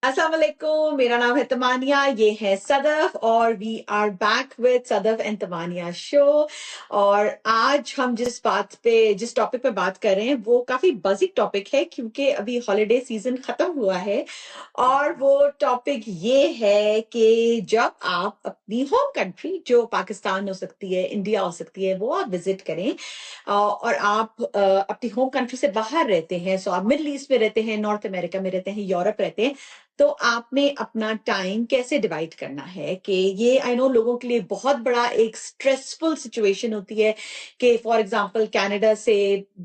अस्सलाम वालेकुम, मेरा नाम है तमानिया, ये है सदफ और we are back with Sadaf and Tamania show. और आज हम जिस टॉपिक पे बात कर रहे हैं वो काफी बज़िक टॉपिक है क्योंकि अभी हॉलिडे सीजन खत्म हुआ है। और वो टॉपिक ये है कि जब आप अपनी होम कंट्री जो पाकिस्तान हो सकती है, इंडिया हो सकती है, वो आप विजिट करें और आप अपनी होम कंट्री से बाहर रहते हैं, सो आप मिडल ईस्ट में रहते हैं, नॉर्थ अमेरिका में रहते हैं, यूरोप रहते हैं, तो आपने अपना टाइम कैसे डिवाइड करना है। कि ये आई नो लोगों के लिए बहुत बड़ा एक स्ट्रेसफुल सिचुएशन होती है कि फॉर एग्जांपल कनाडा से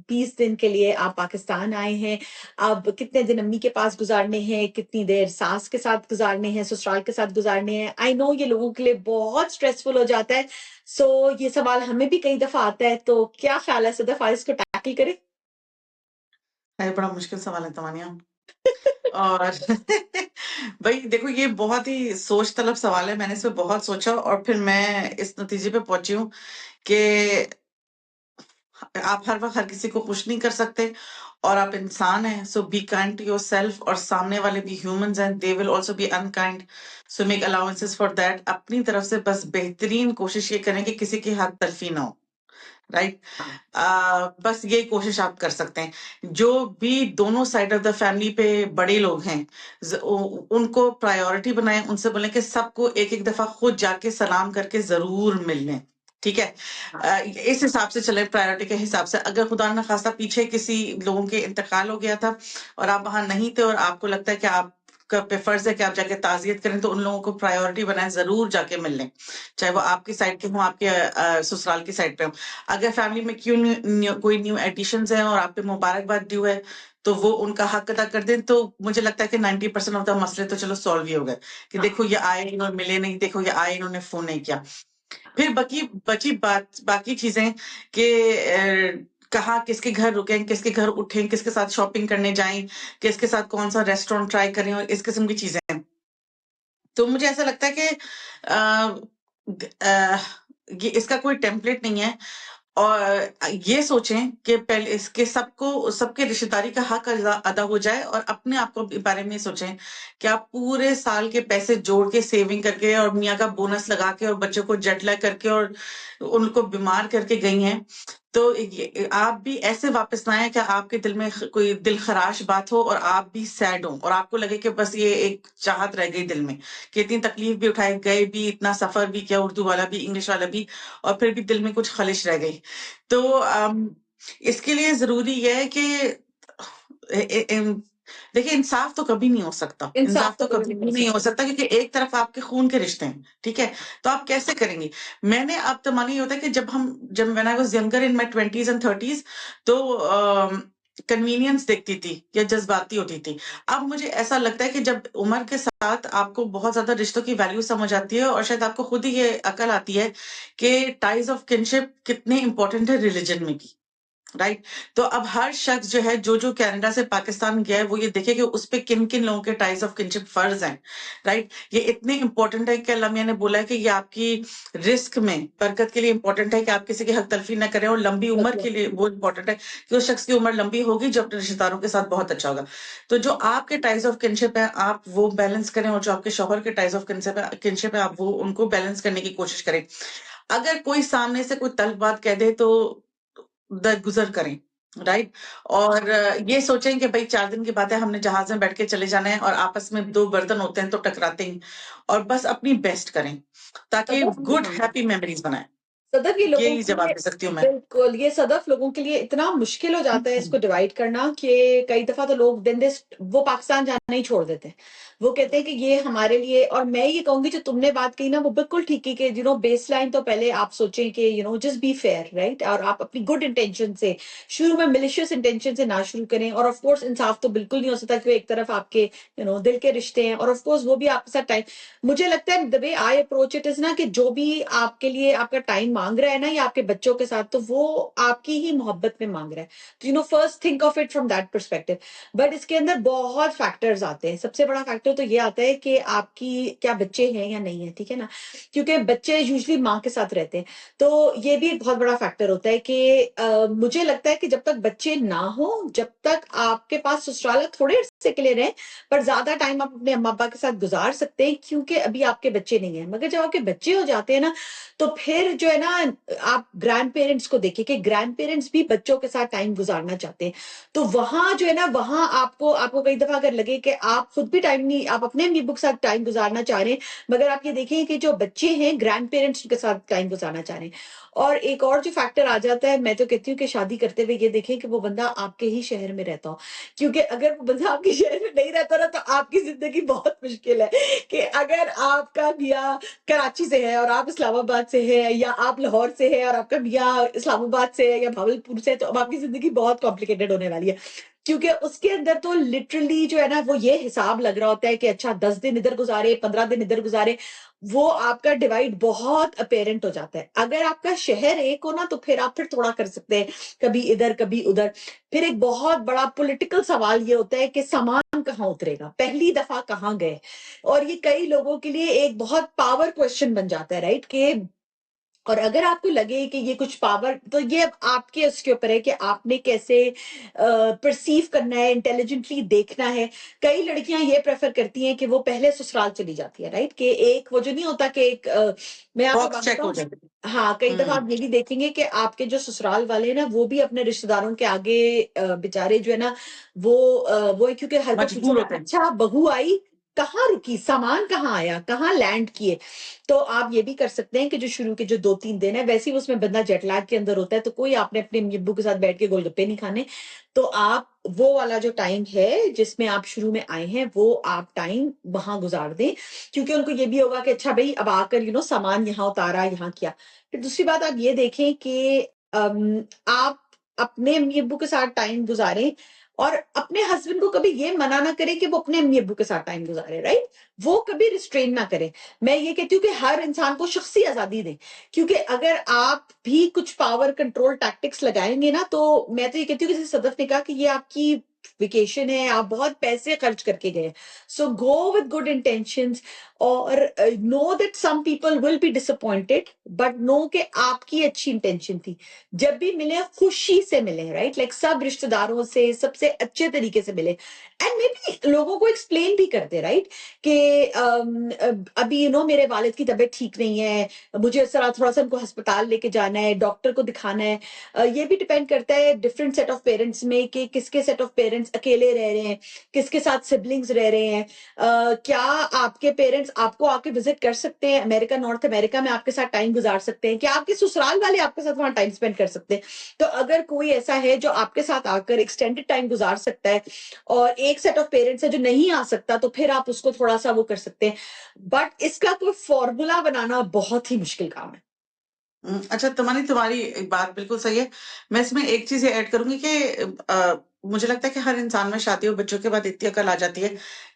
20 दिन के लिए आप पाकिस्तान आए हैं, अब कितने दिन अम्मी के पास गुजारने हैं, कितनी देर सास के साथ गुजारने हैं, ससुराल के साथ गुजारने हैं। आई नो ये लोगों के लिए बहुत स्ट्रेसफुल हो जाता है। सो ये सवाल हमें भी कई दफा आता है, तो क्या ख्याल है सदफ, आज इसको टैकल करें? अरे बड़ा मुश्किल सवाल है तमानिया। और भाई देखो, ये बहुत ही सोच तलब सवाल है। मैंने इस पे बहुत सोचा और फिर मैं इस नतीजे पे पहुंची हूँ कि आप हर वक्त हर किसी को खुश नहीं कर सकते और आप इंसान हैं, सो बी काइंड टू योरसेल्फ। और सामने वाले भी ह्यूमंस हैं, they will also be unkind, so make allowances for that. अपनी तरफ से बस बेहतरीन कोशिश ये करें कि किसी की हक तलफी ना हो, राइट। बस यही कोशिश आप कर सकते हैं। जो भी दोनों साइड ऑफ द फैमिली पे बड़े लोग हैं, उनको प्रायोरिटी बनाएं, उनसे बोलें कि सबको एक एक दफा खुद जाके सलाम करके जरूर मिल लें, ठीक है। इस हिसाब से चले, प्रायोरिटी के हिसाब से। अगर खुदा न खास्ता पीछे किसी लोगों के इंतकाल हो गया था और आप वहां नहीं थे और आपको लगता है कि आप पे फर्ज है कि आप जाके ताजियत करें, तो उन लोगों को प्रायोरिटी बनाए, जरूर जाके मिल लें, चाहे वो आपकी साइड के हों, आपके ससुराल की साइड पे हों। अगर फैमिली में कोई न्यू एडिशंस हैं और आप पे मुबारकबाद ड्यू है, तो वो उनका हक अदा कर दें। तो मुझे लगता है कि 90% ऑफ द मसले तो चलो सॉल्व ही हो गए कि देखो ये आए, इन्होंने मिले नहीं, देखो ये आए, इन्होंने फोन नहीं किया। फिर बाकी चीजें कि कहाँ किसके घर रुकें, किसके घर उठें, किसके साथ शॉपिंग करने जाएं, किसके साथ कौन सा रेस्टोरेंट ट्राई करें, और इस किस्म की चीजें। तो मुझे ऐसा लगता है कि ये इसका कोई टेम्पलेट नहीं है। और ये सोचें कि पहले इसके सबके रिश्तेदारी का हक अदा हो जाए, और अपने आप को बारे में सोचें कि आप पूरे साल के पैसे जोड़ के, सेविंग करके और मियाँ का बोनस लगा के और बच्चों को जेट लैग करके और उनको बीमार करके गई हैं। तो आप भी ऐसे वापस ना आए कि आपके दिल में कोई दिल खराश बात हो और आप भी सैड हो और आपको लगे कि बस ये एक चाहत रह गई दिल में कि इतनी तकलीफ भी उठाए गए, भी इतना सफर भी किया, उर्दू वाला भी, इंग्लिश वाला भी, और फिर भी दिल में कुछ खलिश रह गई। तो इसके लिए जरूरी है कि देखिए, इंसाफ तो कभी नहीं हो सकता, इंसाफ तो कभी भी नहीं हो सकता, क्योंकि एक तरफ आपके खून के रिश्ते हैं, ठीक है। तो आप कैसे करेंगे? मैंने अब तो मानी होता है कि जब when I was younger in my 20s and 30s, तो कन्वीनियंस देखती थी या जज्बाती होती थी। अब मुझे ऐसा लगता है कि जब उम्र के साथ आपको बहुत ज्यादा रिश्तों की वैल्यू समझ आती है, और शायद आपको खुद ही ये अकल आती है कि टाइज ऑफ किनशिप कितने इंपॉर्टेंट है रिलीजन में भी, राइट। तो अब हर शख्स जो है, जो कनाडा से पाकिस्तान गया है, वो ये देखे कि उस पे किन किन लोगों के टाइज ऑफ किनशिप फर्ज हैं, राइट। ये इतने इंपॉर्टेंट है कि अल्लाह मियां ने बोला है कि ये आपकी रिस्क में बरकत के लिए इंपॉर्टेंट है कि आप किसी की हक तलफी ना करें, और लंबी उम्र के लिए वो इंपॉर्टेंट है कि उस शख्स की उम्र लंबी होगी जो अपने रिश्तेदारों के साथ बहुत अच्छा होगा। तो जो आपके टाइज ऑफ किनशिप है, आप वो बैलेंस करें, और जो आपके शौहर के टाइज ऑफ किनशिप है, आप वो उनको बैलेंस करने की कोशिश करें। अगर कोई सामने से कोई तल्ख बात कह दे तो दरगुजर करें, राइट। और ये सोचें कि भाई 4 दिन की बात है, हमने जहाज में बैठ के चले जाना है, और आपस में 2 बर्तन होते हैं तो टकराते ही, और बस अपनी बेस्ट करें ताकि गुड हैप्पी मेमोरीज बनाएं। सदफ ये लोगों यही के जवाब लिए दे सकती हूँ मैं। बिल्कुल, ये सदफ लोगों के लिए इतना मुश्किल हो जाता है इसको डिवाइड करना कि कई दफा तो लोग वो पाकिस्तान जाना ही छोड़ देते हैं। वो कहते हैं कि ये हमारे लिए, और मैं ये कहूंगी जो तुमने बात कही ना वो बिल्कुल ठीक है कि बेस लाइन तो पहले आप सोचें कि जस्ट बी फेयर, राइट। और आप अपनी गुड इंटेंशन से शुरू में, मिलिशियस इंटेंशन से ना शुरू करें। और ऑफ कोर्स इंसाफ तो बिल्कुल नहीं हो सकता क्योंकि एक तरफ आपके दिल के रिश्ते हैं, और ऑफ कोर्स वो भी आपके साथ टाइम, मुझे लगता है the way I approach it is ना कि जो भी आपके लिए आपका टाइम मांग रहा है ना, या आपके बच्चों के साथ, तो वो आपकी ही मोहब्बत में मांग रहा है। तो first think of it from that perspective. But इसके अंदर बहुत फैक्टर्स आते हैं। सबसे बड़ा फैक्टर तो ये आता है कि आपकी क्या बच्चे हैं या नहीं है, ठीक है ना, क्योंकि बच्चे यूजली माँ के साथ रहते हैं। तो ये भी एक बहुत बड़ा फैक्टर होता है कि मुझे लगता है कि जब तक बच्चे ना हो, जब तक आपके पास ससुराल थोड़े से अकेले रहें, पर ज्यादा टाइम आप अपने अम्मा पापा के साथ गुजार सकते हैं क्योंकि अभी आपके बच्चे नहीं है। मगर जब आपके बच्चे हो जाते हैं ना, तो फिर जो है ना, आप ग्रैंड पेरेंट्स को देखिए कि ग्रैंड पेरेंट्स भी बच्चों के साथ टाइम गुजारना चाहते हैं। तो वहां जो है ना, वहां आपको आपको कई दफा अगर लगे कि आप खुद भी टाइम नहीं, आप अपने अम्मी अब्बू के साथ टाइम गुजारना चाह रहे हैं, मगर आप ये देखें कि जो बच्चे हैं ग्रैंड पेरेंट्स के साथ टाइम गुजारना चाह रहे हैं। और एक और जो फैक्टर आ जाता है, मैं तो कहती हूँ कि शादी करते हुए ये देखें कि वो बंदा आपके ही शहर में रहता हो, क्योंकि अगर वो बंदा आपके शहर में नहीं रहता ना, तो आपकी जिंदगी बहुत मुश्किल है। कि अगर आपका मियाँ कराची से है और आप इस्लामाबाद से है, या आप लाहौर से है और आपका मियाँ इस्लामाबाद से है या भावलपुर से है, तो अब आपकी जिंदगी बहुत कॉम्प्लिकेटेड होने वाली है। क्योंकि उसके अंदर तो लिटरली जो है ना, वो ये हिसाब लग रहा होता है कि अच्छा 10 दिन इधर गुजारे, 15 दिन इधर गुजारे, वो आपका डिवाइड बहुत अपेरेंट हो जाता है। अगर आपका शहर एक हो ना, तो फिर आप फिर थोड़ा कर सकते हैं, कभी इधर कभी उधर। फिर एक बहुत बड़ा पॉलिटिकल सवाल ये होता है कि सामान कहाँ उतरेगा, पहली दफा कहाँ गए। और ये कई लोगों के लिए एक बहुत पावर क्वेश्चन बन जाता है, राइट? कि और अगर आपको लगे कि ये कुछ पावर, तो ये अब आपके उसके ऊपर है कि आपने कैसे परसीव करना है, इंटेलिजेंटली देखना है। कई लड़कियां ये प्रेफर करती हैं कि वो पहले ससुराल चली जाती है, राइट? कि एक वो जो नहीं होता कि एक मैं आपको बॉक्स बात चेक हो बताऊं, जाए। हाँ, कई दफा हम्म। आप ये भी देखेंगे कि आपके जो ससुराल वाले हैं ना, वो भी अपने रिश्तेदारों के आगे बेचारे जो है ना, वो है, क्योंकि हर कोई मजबूर पूछेगा होते हैं। अच्छा बहू आई, कहाँ रुकी, सामान कहाँ आया, कहाँ लैंड किए। तो आप ये भी कर सकते हैं कि जो शुरू के जो 2-3 दिन है, वैसे ही उसमें बंदा जेटलैग के अंदर होता है, तो कोई आपने अपने अम्मी-अब्बू के साथ बैठ के गोलगप्पे नहीं खाने। तो आप वो वाला जो टाइम है जिसमें आप शुरू में आए हैं, वो आप टाइम वहां गुजार दें, क्योंकि उनको ये भी होगा कि अच्छा भाई अब आकर सामान यहाँ उतारा, यहाँ किया। फिर दूसरी बात आप ये देखें कि आप अपने अम्मी-अब्बू के साथ टाइम गुजारें, और अपने हस्बैंड को कभी ये मना ना करें कि वो अपने अम्मी-अब्बू के साथ टाइम गुजारे, राइट? वो कभी रिस्ट्रेन ना करें। मैं ये कहती हूँ कि हर इंसान को शख्सी आजादी दें, क्योंकि अगर आप भी कुछ पावर कंट्रोल टैक्टिक्स लगाएंगे ना, तो मैं तो ये कहती हूँ कि जैसे सदफ ने कहा कि ये आपकी वेकेशन है, आप बहुत पैसे खर्च करके गए, so go with good intentions. और know that some people will be disappointed, but know कि आपकी अच्छी इंटेंशन थी। जब भी मिले खुशी से मिले, राइट? लाइक सब रिश्तेदारों से सबसे अच्छे तरीके से मिले, एंड मे बी लोगों को एक्सप्लेन भी करते, राइट? कि अभी मेरे वालिद की तबीयत ठीक नहीं है, मुझे इस तरह थोड़ा सा उनको अस्पताल लेके जाना है, डॉक्टर को दिखाना है। ये भी डिपेंड करता है डिफरेंट सेट ऑफ पेरेंट्स में, कि किसके सेट ऑफ पेरेंट्स अकेले रह रहे हैं, किसके साथ सिबलिंग्स रह रहे हैं। क्या आपके पेरेंट्स आपको आके विजिट कर सकते हैं, अमेरिका, नॉर्थ अमेरिका में आपके साथ टाइम गुजार सकते हैं? क्या आपके ससुराल वाले आपके साथ वहां टाइम स्पेंड कर सकते हैं? तो अगर कोई ऐसा है जो आपके साथ आकर एक्सटेंडेड टाइम गुजार सकता है, और एक सेट ऑफ पेरेंट्स है जो नहीं आ सकता, तो फिर आप उसको थोड़ा सा वो कर सकते हैं। बट इसका कोई फॉर्मूला बनाना बहुत ही मुश्किल काम है। अच्छा, तुम्हारी एक बात बिल्कुल सही है। मैं इसमें एक चीज़ ये ऐड करूँगी कि मुझे लगता है कि हर इंसान में शादी और बच्चों के बाद इतनी अकल आ जाती है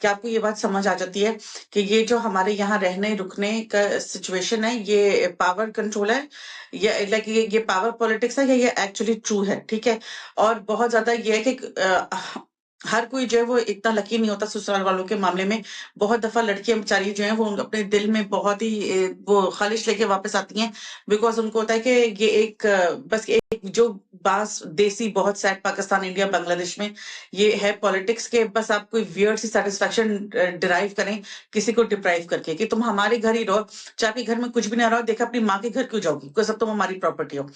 कि आपको ये बात समझ आ जाती है कि ये जो हमारे यहाँ रहने-रुकने का सिचुएशन है, ये पावर कंट्रोल है, ये लाइक ये पावर पॉलिटिक्स है, या ये एक्चुअली ट्रू है, ठीक है? और बहुत ज़्यादा ये है कि हर कोई जो है वो इतना लकी नहीं होता ससुराल वालों के मामले में। बहुत दफ़ा लड़कियाँ बेचारी जो हैं वो अपने दिल में बहुत ही वो ख़ालिश लेके वापस आती हैं, बिकॉज़ उनको होता है कि ये एक बस एक जो बास देसी बहुत सैड पाकिस्तान, इंडिया, बांग्लादेश में ये है पॉलिटिक्स के, बस आप कोई वियर्ड सी सैटिस्फैक्शन डिराइव करें किसी को डिप्राइव करके कि तुम हमारे घर ही रहो, चाहे आपके घर में कुछ भी ना रहो, देखा अपनी माँ के घर क्यों जाओगी? बिकॉज़ अब तुम हमारी प्रॉपर्टी हो।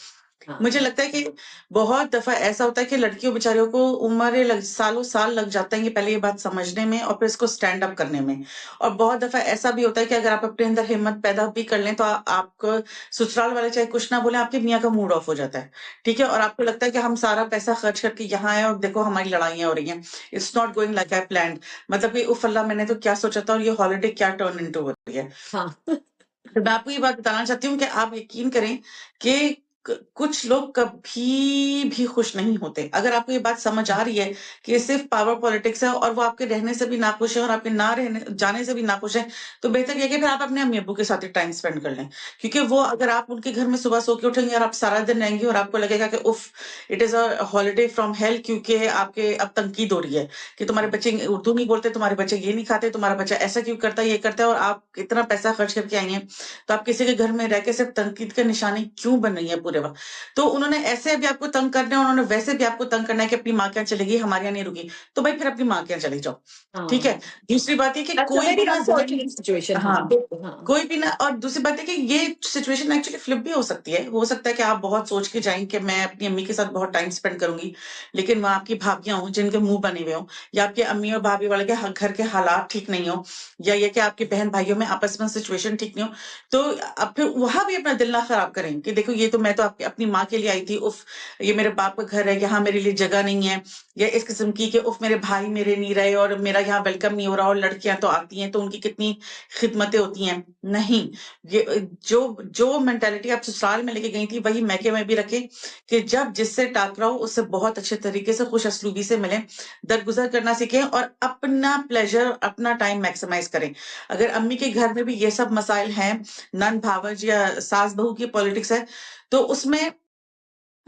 मुझे हाँ, लगता है कि बहुत दफ़ा ऐसा होता है कि लड़कियों बेचारियों को उम्रें सालों-साल लग जाता है, ये पहले ये बात समझने में और फिर इसको स्टैंड अप करने में। और बहुत दफ़ा ऐसा भी होता है कि अगर आप अपने अंदर हिम्मत पैदा भी कर लें, तो आपको ससुराल वाले चाहे कुछ ना बोलें, आपके मियाँ का मूड ऑफ हो जाता है, ठीक है? और आपको लगता है कि हम सारा पैसा खर्च करके यहाँ आए और देखो हमारी लड़ाइयाँ हो रही हैं। It's not going like I planned, मतलब कि उफ़ अल्लाह, मैंने तो क्या सोचा था और ये हॉलिडे क्या टर्न इंटू हो रही है। हाँ। तो मैं आपको ये बात बताना चाहती हूँ कि आप यकीन करें कि कुछ लोग कभी भी खुश नहीं होते। अगर आपको ये बात समझ आ रही है कि ये सिर्फ पावर पॉलिटिक्स है और वो आपके रहने से भी नाखुश है और आपके ना रहने जाने से भी नाखुश है, तो बेहतर ये है कि फिर आप अपने अम्मी अब्बू के साथ ही टाइम स्पेंड कर लें, क्योंकि वो अगर आप उनके घर में सुबह सो के उठेंगे और आप सारा दिन रहेंगी और आपको लगेगा कि उफ, it is a holiday from hello, क्योंकि आपके अब तनकीद हो रही है कि तुम्हारे बच्चे उर्दू नहीं बोलते, तुम्हारे बच्चे ये नहीं खाते, तुम्हारा बच्चा ऐसा क्यों करता है, ये करता है, और आप इतना पैसा खर्च करके आई हैं, तो आप किसी के घर में रह के सिर्फ तनकीद का निशानी क्यों बन रही है पूरे पूरे वक्त। तो उन्होंने ऐसे भी आपको तंग करना है, उन्होंने वैसे भी आपको तंग करना है कि अपनी माँ के यहाँ चलेगी, हमारे यहाँ नहीं रुकी, तो भाई फिर अपनी माँ के यहाँ चले जाओ, ठीक है। दूसरी बात ये कि That's a कोई भी very ना unfortunate situation. हाँ, हाँ, बिल्कुल, हाँ. कोई भी ना, और दूसरी बात है कि ये सिचुएशन एक्चुअली फ्लिप भी हो सकती है। हो सकता है कि आप बहुत सोच के जाएं कि मैं अपनी अम्मी के साथ बहुत टाइम स्पेंड करूंगी, लेकिन वहां आपकी भाभियां हों जिनके मुंह बने हुए हों, या आपके अम्मी और भाभी वाले के घर के हालात ठीक नहीं हो, या ये कि आपके बहन भाइयों में आपस में सिचुएशन ठीक नहीं हो, तो अब फिर वहां भी अपना दिल ना खराब करें कि देखो ये तो मैं तो अपनी माँ के लिए आई थी, उफ ये मेरे बाप का घर है, यहाँ मेरे लिए जगह नहीं है, या इस किस्म की कि उफ मेरे भाई मेरे नहीं रहे और मेरा यहाँ वेलकम नहीं हो रहा, और लड़कियां तो आती हैं तो उनकी कितनी खिदमतें होती हैं। नहीं, ये जो जो मेंटालिटी आप ससुराल में लेके गई थी वही मैके में भी रखें कि जब जिससे टकराओ उससे बहुत अच्छे तरीके से खुश असलूबी से मिलें, दरगुजर करना सीखें और अपना प्लेजर अपना टाइम मैक्सिमाइज करें। अगर अम्मी के घर में भी ये सब मसाइल हैं, नन भावज या सास बहू की पॉलिटिक्स है, तो उसमें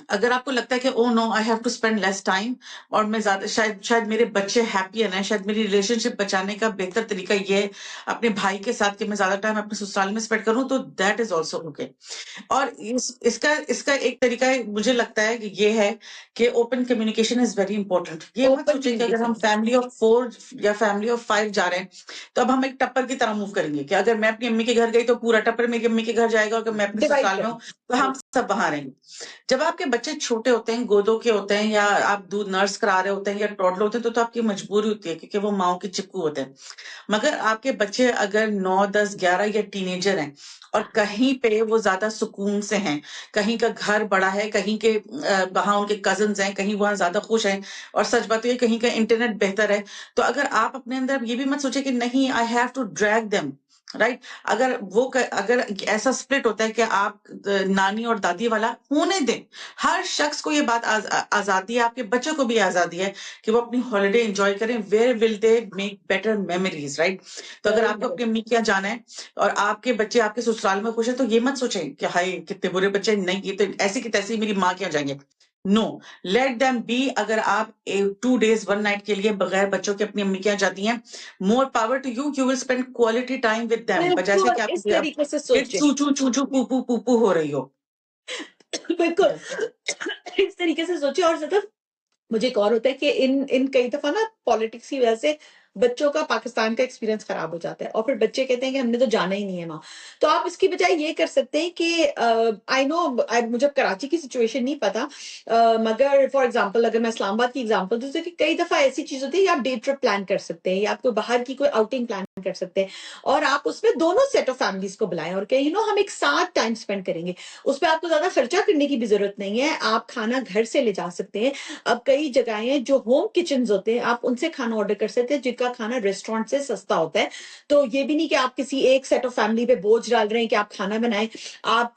अगर आपको लगता है कि oh no I have to spend less time और मैं ज्यादा शायद मेरे बच्चे हैप्पी है ना, शायद मेरी रिलेशनशिप बचाने का बेहतर तरीका ये है अपने भाई के साथ कि मैं ज्यादा टाइम अपने ससुराल में स्पेंड करूं, तो दैट इज ऑल्सो ओके। और इसका एक तरीका मुझे लगता है कि ये है कि open communication is very important. ये मत Open सोचे कि अगर हम communication. फैमिली ऑफ 4 या फैमिली ऑफ 5 जा रहे हैं तो अब हम एक टप्पर की तरह मूव करेंगे कि अगर मैं अपनी अम्मी के घर गई तो पूरा टप्पर मेरी अम्मी के घर जाएगा, और अगर मैं अपने Divide ससुराल में हूँ करें. तो हम सब वहां रहेंगे। जब आपके बच्चे छोटे होते हैं, गोदों के होते हैं, या आप दूध नर्स करा रहे होते हैं या टॉडलर होते हैं, तो आपकी मजबूरी होती है क्योंकि वो माओ के चिपकू होते हैं। मगर आपके बच्चे अगर 9, 10, 11 या टीनेजर हैं और कहीं पे वो ज्यादा सुकून से हैं, कहीं का घर बड़ा है, कहीं के वहां उनके कजिन्स हैं, कहीं वहां ज्यादा खुश हैं, और सच बात है कहीं का इंटरनेट बेहतर है, तो अगर आप अपने अंदर ये भी मत सोचे कि नहीं I have to drag them, right. अगर ऐसा स्प्लिट होता है कि आप नानी और दादी वाला होने दें। हर शख्स को ये बात आजादी है, आपके बच्चों को भी आजादी है कि वो अपनी हॉलिडे एंजॉय करें। Where will they make better memories, right. तो अगर आपको अपनी अम्मी के यहाँ जाना है और आपके बच्चे आपके ससुराल में खुश है, तो ये मत सोचें कि हाय कितने बुरे बच्चे, नहीं ये तो ऐसी की तैसी मेरी माँ के यहाँ जाएंगे। No, let them be. अगर आप 2 days 1 night के लिए बगैर बच्चों के अपनी अम्मी के यहाँ जाती हैं, more power to you, you will spend quality time with them, बजाय से बिल्कुल कि इस आप तरीके से एक सोचें. चू चू चू चू पू पू पू पू हो रही हो। बिल्कुल इस तरीके से सोचें. और ज्यादा मुझे एक और होता है कि इन कई दफा ना पॉलिटिक्स की वजह से बच्चों का पाकिस्तान का एक्सपीरियंस खराब हो जाता है और फिर बच्चे कहते हैं कि हमने तो जाना ही नहीं है वहां. तो आप इसकी बजाय ये कर सकते हैं कि आई नो मुझे कराची की सिचुएशन नहीं पता, मगर फॉर एग्जांपल अगर मैं इस्लामाबाद की एग्जांपल दूं, तो कि कई दफा ऐसी चीज होती है कि आप डे ट्रिप प्लान कर सकते हैं या आपको बाहर की कोई आउटिंग प्लान कर सकते हैं और आप उसमें दोनों सेट ऑफ फैमिलीज को बुलाएं और कहें हम एक साथ टाइम स्पेंड करेंगे. उस पर आपको ज्यादा खर्चा करने की भी जरूरत नहीं है, आप खाना घर से ले जा सकते हैं. अब कई जगहें हैं जो होम किचन होते हैं, आप उनसे खाना ऑर्डर कर सकते हैं जिनका खाना रेस्टोरेंट से सस्ता होता है. तो ये भी नहीं कि आप किसी एक सेट ऑफ फैमिली पे बोझ डाल रहे हैं कि आप खाना बनाएं. आप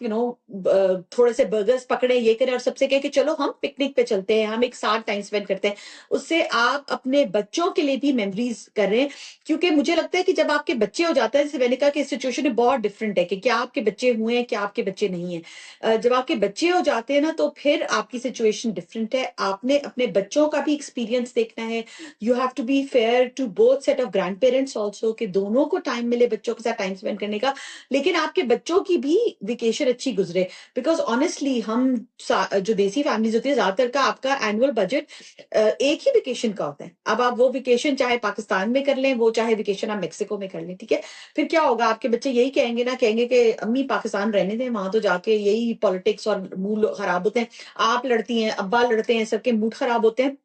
थोड़े से बर्गर्स पकड़े, ये करें और सबसे कहें कि चलो हम पिकनिक पे चलते हैं, हम एक साथ टाइम स्पेंड करते हैं. उससे आप अपने बच्चों के लिए भी मेमोरीज कर रहे हैं. क्योंकि मुझे लगता है कि जब आपके बच्चे हो जाते हैं, जैसे मैंने कहा कि सिचुएशन में बहुत डिफरेंट है कि क्या आपके बच्चे हुए हैं, क्या आपके बच्चे नहीं है. जब आपके बच्चे हो जाते हैं ना, तो फिर आपकी सिचुएशन डिफरेंट है. आपने अपने बच्चों का भी एक्सपीरियंस देखना है. You have to be fair to both set of grandparents also, कि दोनों को टाइम मिले बच्चों के साथ टाइम स्पेंड करने का, लेकिन आपके बच्चों की भी वेकेशन अच्छी गुजरे. बिकॉज ऑनेस्टली हम जो देसी फैमिलीज होती है, ज्यादातर का आपका एनुअल बजट एक ही वेकेशन का होता है. अब आप वो वेकेशन चाहे पाकिस्तान में कर लें, वो चाहे वेकेशन आप मेक्सिको में कर लें, ठीक है. फिर क्या होगा, आपके बच्चे यही कहेंगे ना, कहेंगे कि अम्मी पाकिस्तान रहने दें, वहां तो जाके यही पॉलिटिक्स और मूड खराब होते हैं, आप लड़ती हैं, अब्बा लड़ते हैं, सबके मूड खराब होते हैं,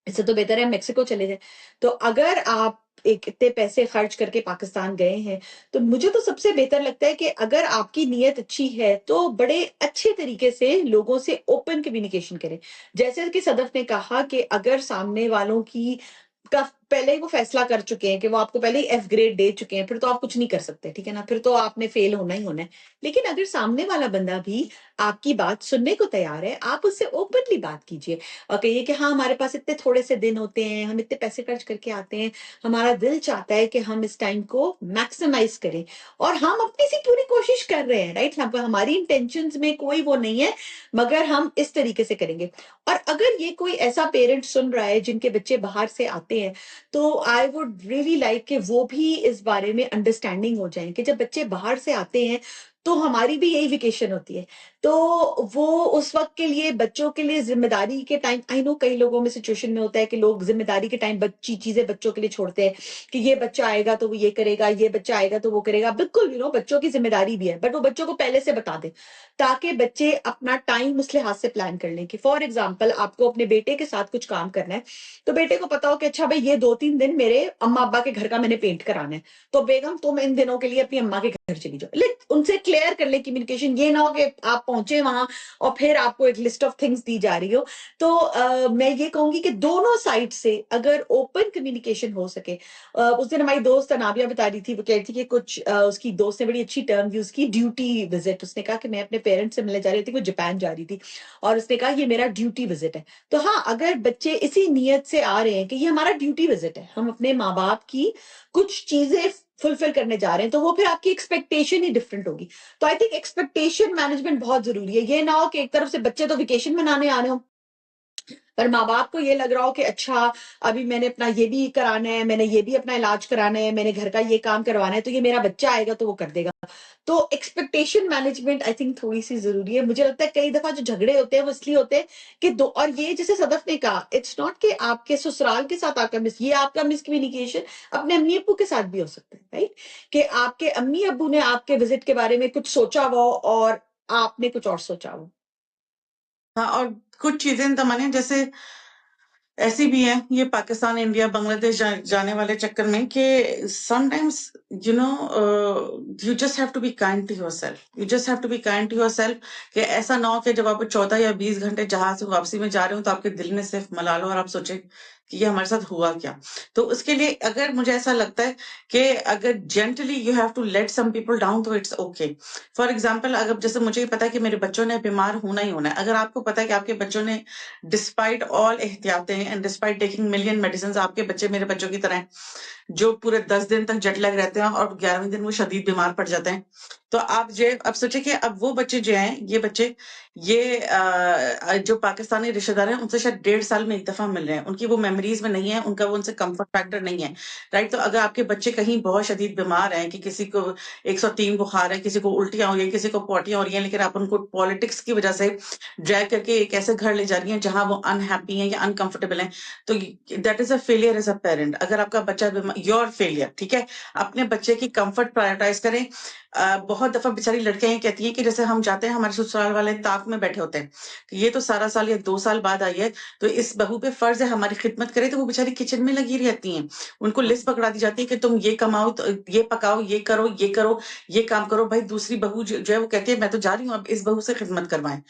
इससे तो बेहतर है मेक्सिको चले जाए. तो अगर आप एक इतने पैसे खर्च करके पाकिस्तान गए हैं, तो मुझे तो सबसे बेहतर लगता है कि अगर आपकी नीयत अच्छी है तो बड़े अच्छे तरीके से लोगों से ओपन कम्युनिकेशन करें. जैसे कि सदफ ने कहा कि अगर सामने वालों की का पहले ही वो फैसला कर चुके हैं कि वो आपको पहले ही एफ ग्रेड दे चुके हैं, फिर तो आप कुछ नहीं कर सकते, ठीक है ना. फिर तो आपने फेल होना ही होना है. लेकिन अगर सामने वाला बंदा भी आपकी बात सुनने को तैयार है, आप उससे ओपनली बात कीजिए और कहिए कि हाँ हमारे पास इतने थोड़े से दिन होते हैं, हम इतने पैसे खर्च करके आते हैं, हमारा दिल चाहता है कि हम इस टाइम को मैक्सिमाइज करें और हम अपनी सी पूरी कोशिश कर रहे हैं, राइट. हमारी इंटेंशंस में कोई वो नहीं है, मगर हम इस तरीके से करेंगे. और अगर ये कोई ऐसा पेरेंट सुन रहा है जिनके बच्चे बाहर से आते हैं, तो आई वुड रियली लाइक कि वो भी इस बारे में अंडरस्टैंडिंग हो जाए कि जब बच्चे बाहर से आते हैं तो हमारी भी यही वेकेशन होती है. तो वो उस वक्त के लिए बच्चों के लिए जिम्मेदारी के टाइम, आई नो कई लोगों में सिचुएशन में होता है कि लोग जिम्मेदारी के टाइम बच्ची चीजें बच्चों के लिए छोड़ते हैं कि ये बच्चा आएगा तो वो ये करेगा, ये बच्चा आएगा तो वो करेगा। बिल्कुल बच्चों की जिम्मेदारी भी है, बट वो बच्चों को पहले से बता दे ताकि बच्चे अपना टाइम उस लिहाज से प्लान कर लें कि फॉर एग्जाम्पल आपको अपने बेटे के साथ कुछ काम करना है, तो बेटे को पता हो कि अच्छा भाई ये 2-3 दिन मेरे अम्मा अब्बा के घर का मैंने पेंट कराना है, तो बेगम तुम इन दिनों के लिए अपनी अम्मा के घर चली जाओ। उनसे क्लियर कर ले कम्युनिकेशन, ये ना हो कि आप पहुंचे वहां और फिर आपको एक लिस्ट ऑफ थिंग्स दी जा रही हो। तो मैं ये कहूंगी कि दोनों साइड से अगर ओपन कम्युनिकेशन हो सके। उस दिन हमारी दोस्त अनाबिया बता रही थी, वो कह रही थी कि कुछ उसकी दोस्त ने बड़ी अच्छी टर्म यूज की, ड्यूटी विजिट। उसने कहा कि मैं अपने पेरेंट्स से मिलने जा रही थी, वो जापान जा रही थी, और उसने कहा ये मेरा ड्यूटी विजिट है। तो हाँ, अगर बच्चे इसी नीयत से आ रहे हैं कि ये हमारा ड्यूटी विजिट है, हम अपने माँ बाप की कुछ चीजें फुलफिल करने जा रहे हैं, तो वो फिर आपकी एक्सपेक्टेशन ही डिफरेंट होगी। तो आई थिंक एक्सपेक्टेशन मैनेजमेंट बहुत जरूरी है। ये ना हो कि एक तरफ से बच्चे तो वेकेशन मनाने आ रहे हो, पर माँ बाप को ये लग रहा हो कि अच्छा अभी मैंने अपना ये भी कराना है, मैंने ये भी अपना इलाज कराना है, मैंने घर का ये काम करवाना है, तो ये मेरा बच्चा आएगा तो वो कर देगा। तो एक्सपेक्टेशन मैनेजमेंट आई थिंक थोड़ी सी जरूरी है। मुझे लगता है कई दफा जो झगड़े होते हैं वो इसलिए होते हैं कि दो, और ये जैसे सदफ ने कहा, इट्स नॉट कि आपके ससुराल के साथ आकर ये आपका मिसकम्युनिकेशन अपने अम्मी अब्बू के साथ भी हो सकता है, राइट? कि आपके अम्मी अब्बू ने आपके विजिट के बारे में कुछ सोचा हो और आपने कुछ और सोचा हो। हाँ, और कुछ चीजें तमन्ना जैसे ऐसी भी हैं, ये पाकिस्तान, इंडिया, बांग्लादेश जाने वाले चक्कर में कि sometimes you just have to be kind to yourself, you just have to be kind to yourself कि ऐसा ना हो कि जब आप 14 या 20 घंटे जहाज से वापसी में जा रहे हो तो आपके दिल में सिर्फ मलाल हो और आप सोचे कि ये हमारे साथ हुआ क्या। तो उसके लिए अगर मुझे ऐसा लगता है कि अगर gently you have to let some people down तो इट्स ओके। फॉर एग्जाम्पल, अगर जैसे मुझे पता है कि मेरे बच्चों ने बीमार होना ही होना है, अगर आपको पता है कि आपके बच्चों ने डिस्पाइट ऑल एहतियातें and despite taking million medicine, आपके बच्चे मेरे बच्चों की तरह हैं जो पूरे 10 दिन तक जेट लैग रहते हैं और 11वें दिन वो शदीद बीमार पड़ जाते हैं। तो आप अब सोचे कि अब वो बच्चे जो हैं, ये बच्चे जो पाकिस्तानी रिश्तेदार हैं उनसे शायद 1.5 साल में एक दफा मिल रहे हैं, उनकी वो मेमोरीज में नहीं है, उनका वो उनसे कंफर्ट फैक्टर नहीं है, राइट? तो अगर आपके बच्चे कहीं बहुत शदीद बीमार हैं कि किसी को 103 बुखार है, किसी को उल्टियां हो रही है, किसी को पोटियां हो रही हैं, लेकिन आप उनको पॉलिटिक्स की वजह से ड्रैग करके एक ऐसे घर ले जा रही हैं जहां वो अनहैप्पी हैं या अनकंफर्टेबल हैं, तो that is a failure as a parent. अगर आपका बच्चा योर फेलियर, ठीक है? अपने बच्चे की कंफर्ट प्रायोरिटाइज करें। बहुत दफा बेचारी लड़कियां ये कहती हैं कि जैसे हम जाते हैं, हमारे ससुराल वाले ताक में बैठे होते हैं कि ये तो सारा साल या 2 साल बाद आई है, तो इस बहू पे फर्ज है हमारी खिदमत करे, तो वो बेचारी किचन में लगी रहती हैं, उनको लिस्ट पकड़ा दी जाती है कि तुम ये कमाओ, तो ये पकाओ, ये करो, ये करो, ये काम करो। भाई दूसरी बहू जो है वो कहती है मैं तो जा रही हूँ, अब इस बहू से खिदमत करवाएं।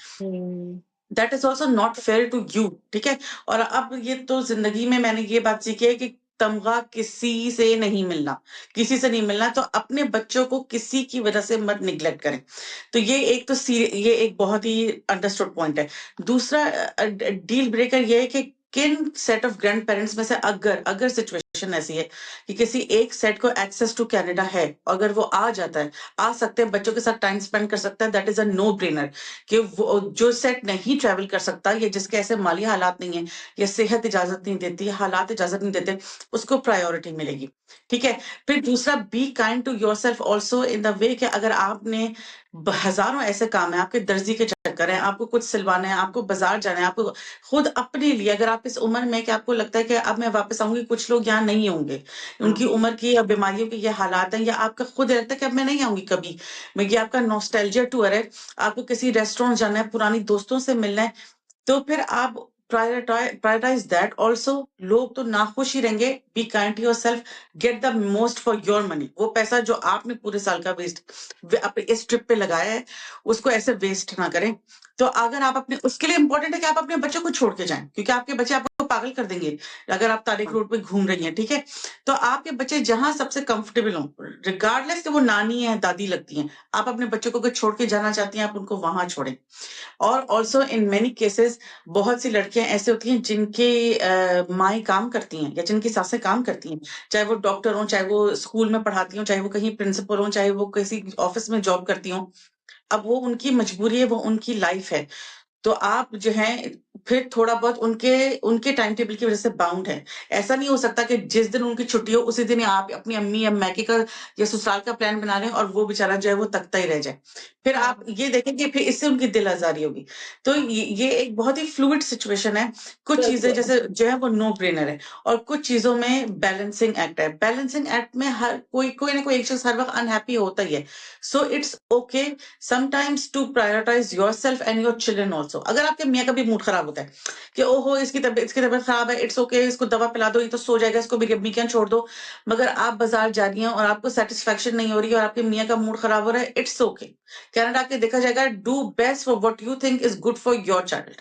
That is also not fair to you, ठीक है? और अब ये तो जिंदगी में मैंने ये बात सीखी है कि तमगा किसी से नहीं मिलना, किसी से नहीं मिलना। तो अपने बच्चों को किसी की वजह से मत निग्लेक्ट करें। तो ये एक तो ये एक बहुत ही अंडरस्टूड पॉइंट है। दूसरा डील ब्रेकर ये है कि किन सेट ऑफ ग्रैंड पेरेंट्स में से अगर सिचुएशन ऐसी है कि किसी एक सेट को एक्सेस टू कनाडा है, अगर वो आ जाता है, आ सकते हैं, बच्चों के साथ टाइम स्पेंड कर सकता है, that is a no brainer. कि वो जो सेट नहीं ट्रेवल कर सकता या जिसके ऐसे माली हालात नहीं है या सेहत इजाजत नहीं देती, हालात इजाजत नहीं देते, उसको प्रायोरिटी मिलेगी, ठीक है? फिर दूसरा, be kind to yourself also in the way कि अगर आपने हजारों ऐसे काम है, आपके दर्जी के चक्कर है, आपको कुछ सिलवाना है, आपको बाजार जाना है, आपको खुद अपने लिए, अगर आप इस उम्र में कि आपको लगता है कि अब मैं वापस आऊंगी, कुछ लोग यहाँ नहीं होंगे, उनकी उम्र की या बीमारियों के ये हालात हैं, या आपका खुद लगता है कि अब मैं नहीं आऊंगी कभी, ये आपका नॉस्टैल्जिया टूर है, आपको किसी रेस्टोरेंट जाना है, पुरानी दोस्तों से मिलना है, तो फिर आप प्रायोरिटाइज दैट ऑल्सो। लोग तो नाखुश ही रहेंगे। Be kind to yourself, get the most for your money. वो पैसा जो आपने पूरे साल का अपने इस ट्रिप पे लगाया है, उसको ऐसे वेस्ट ना करें। तो अगर आप अपने, उसके लिए इंपॉर्टेंट है कि आप अपने बच्चों को छोड़ के जाएं, क्योंकि आपके बच्चे आपको पागल कर देंगे अगर आप तारीख रोड पे घूम रही हैं, ठीक है? तो आपके बच्चे जहां सबसे कंफर्टेबल हों, रिगार्डलेस कि वो नानी है, दादी लगती हैं, आप अपने बच्चों को अगर छोड़ के जाना चाहती हैं, आप उनको वहां छोड़ें। और ऑल्सो इन मेनी केसेस बहुत सी लड़कियां ऐसे होती हैं जिनके माएँ काम करती हैं या जिनकी सासें काम करती हैं, चाहे वो डॉक्टर हों, चाहे वो स्कूल में पढ़ाती हों, चाहे वो कहीं प्रिंसिपल हों, चाहे वो किसी ऑफिस में जॉब करती हों। अब वो उनकी मजबूरी है, वो उनकी लाइफ है। तो आप जो है फिर थोड़ा बहुत उनके उनके टाइम टेबल की वजह से बाउंड है। ऐसा नहीं हो सकता कि जिस दिन उनकी छुट्टी हो उसी दिन ही आप अपनी अम्मी या मैके का या ससुराल का प्लान बना रहे हैं और वो बेचारा जो है वो तकता ही रह जाए। फिर हाँ आप ये देखेंगे फिर इससे उनकी दिल आजारी होगी। तो ये एक बहुत ही फ्लूइड सिचुएशन है। कुछ चीजें बिल्कुल। जैसे जो है वो नो ब्रेनर है और कुछ चीजों में बैलेंसिंग एक्ट है। बैलेंसिंग एक्ट में हर कोई ना कोई एक शख्स हर वक्त अनहैप्पी होता ही है। So it's okay sometimes to prioritise yourself and your children also. अगर आपके मियाँ का भी मूड खराब होता है कि ओहो इसकी तबीयत खराब है, इट्स ओके, इसको दवा पिला दो, ये तो सो जाएगा, इसको भी वीकेंड छोड़ दो। मगर आप बाजार जा रही हैं और आपको सेटिस्फेक्शन नहीं हो रही है और आपके मियाँ का मूड खराब हो रहा है, इट्स ओके। कनाडा के देखा जाएगा do best for what you think is good for your child.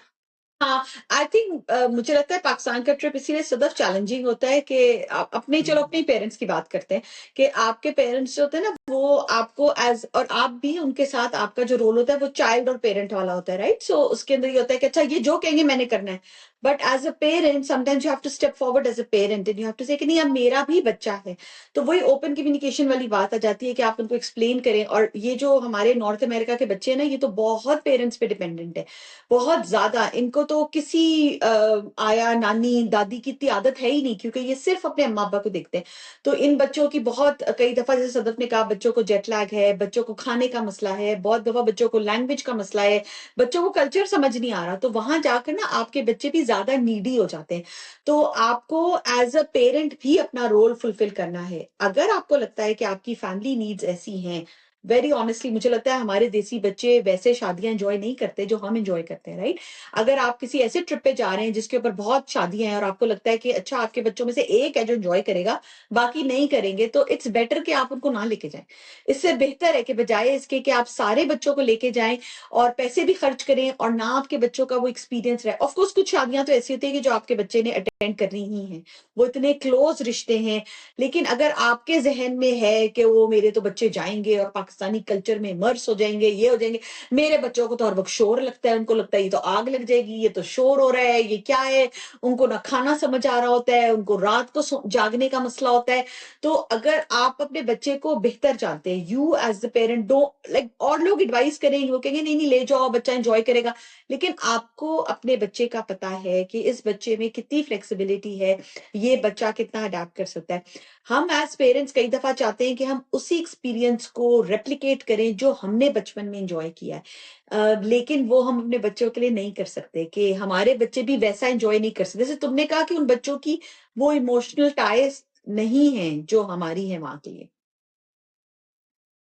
हाँ, आई थिंक मुझे लगता है पाकिस्तान का ट्रिप इसीलिए सदैव चैलेंजिंग होता है कि अपने चलो अपने पेरेंट्स की बात करते हैं कि आपके पेरेंट्स जो होते हैं ना वो आपको एज और आप भी उनके साथ आपका जो रोल होता है वो चाइल्ड और पेरेंट वाला होता है, राइट? सो उसके अंदर ये होता है कि अच्छा ये जो कहेंगे मैंने करना है, but as a parent sometimes you have to step forward as a parent and you have to say कि नहीं अब मेरा भी बच्चा है। तो वही ओपन कम्युनिकेशन वाली बात आ जाती है कि आप उनको एक्सप्लेन करें। और ये जो हमारे नॉर्थ अमेरिका के बच्चे हैं ना ये तो बहुत पेरेंट्स पे डिपेंडेंट है, बहुत ज्यादा। इनको तो किसी आया नानी दादी की इतनी आदत है ही नहीं क्योंकि ये सिर्फ अपने अम्मा अब्बा को देखते हैं। तो इन बच्चों की बहुत कई दफा जैसे सदफ ने कहा बच्चों को जेट लैग है, बच्चों को खाने का मसला है, बहुत दफा बच्चों को लैंग्वेज का मसला है, बच्चों को कल्चर समझ नहीं आ रहा। तो वहां जाकर ना आपके बच्चे भी ज्यादा नीडी हो जाते हैं। तो आपको एज अ पेरेंट भी अपना रोल फुलफिल करना है। अगर आपको लगता है कि आपकी फैमिली नीड्स ऐसी हैं, वेरी ऑनेस्टली मुझे लगता है हमारे देसी बच्चे वैसे शादियां एंजॉय नहीं करते जो हम एंजॉय करते हैं, राइट? अगर आप किसी ऐसे ट्रिप पे जा रहे हैं जिसके ऊपर बहुत शादियां हैं और आपको लगता है कि अच्छा आपके बच्चों में से एक है जो एंजॉय करेगा बाकी नहीं करेंगे, तो इट्स बेटर कि आप उनको ना लेके जाएं। इससे बेहतर है कि बजाय इसके कि आप सारे बच्चों को लेके जाएं और पैसे भी खर्च करें और ना आपके बच्चों का वो एक्सपीरियंस रहे। ऑफकोर्स कुछ शादियां तो ऐसी होती है कि जो आपके बच्चे ने अटेंड करनी ही है, वो इतने क्लोज रिश्ते हैं। लेकिन अगर आपके जहन में है कि वो मेरे तो बच्चे जाएंगे और पाकिस्तानी कल्चर में इमर्स हो जाएंगे, ये हो जाएंगे, मेरे बच्चों को तो हर वक्त शोर लगता है, उनको लगता है ये तो आग लग जाएगी, ये तो शोर हो रहा है, ये क्या है, उनको ना खाना समझ आ रहा होता है, उनको रात को जागने का मसला होता है। तो अगर आप अपने बच्चे को बेहतर जानते हैं, you as the parent do like, और लोग एडवाइस करेंगे वो कहेंगे नहीं नहीं ले जाओ बच्चा एंजॉय करेगा, लेकिन आपको अपने बच्चे का पता है कि इस बच्चे में कितनी फ्लेक्सिबिलिटी है, ये बच्चा कितना अडेप्ट कर सकता है। हम एज पेरेंट्स कई दफा चाहते हैं कि हम उसी एक्सपीरियंस को रेप्लिकेट करें जो हमने बचपन में एंजॉय किया है। लेकिन वो हम अपने बच्चों के लिए नहीं कर सकते कि हमारे बच्चे भी वैसा एंजॉय नहीं कर सकते। जैसे तुमने कहा कि उन बच्चों की वो इमोशनल टाइज नहीं है जो हमारी है वहां के लिए।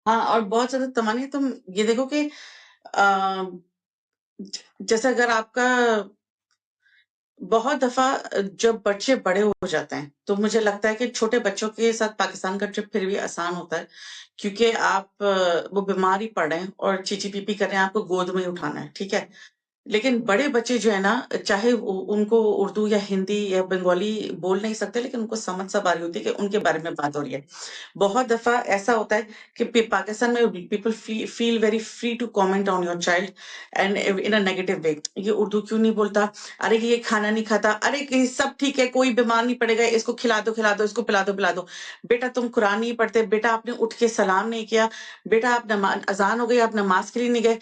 हाँ, और बहुत ज्यादा तमन्नी तुम ये देखो कि अ, जैसे अगर आपका बहुत दफा जब बच्चे बड़े हो जाते हैं तो मुझे लगता है कि छोटे बच्चों के साथ पाकिस्तान का ट्रिप फिर भी आसान होता है, क्योंकि आप वो बीमार ही पड़ रहे हैं और चीची पीपी कर रहे हैं, आपको गोद में ही उठाना है, ठीक है। लेकिन बड़े बच्चे जो है ना, चाहे उनको उर्दू या हिंदी या बंगाली बोल नहीं सकते, लेकिन उनको समझ सब आ रही होती है कि उनके बारे में बात हो रही है। बहुत दफा ऐसा होता है कि पाकिस्तान में people feel very free to comment on your child and in a negative way. ये उर्दू क्यों नहीं बोलता, अरे ये खाना नहीं खाता, अरे ये सब ठीक है, कोई बीमार नहीं पड़ेगा, इसको खिला दो, इसको पिला दो। बेटा तुम कुरान नहीं पढ़ते, बेटा आपने उठ के सलाम नहीं किया, बेटा आप अजान हो गई आप नमाज के लिए नहीं गए।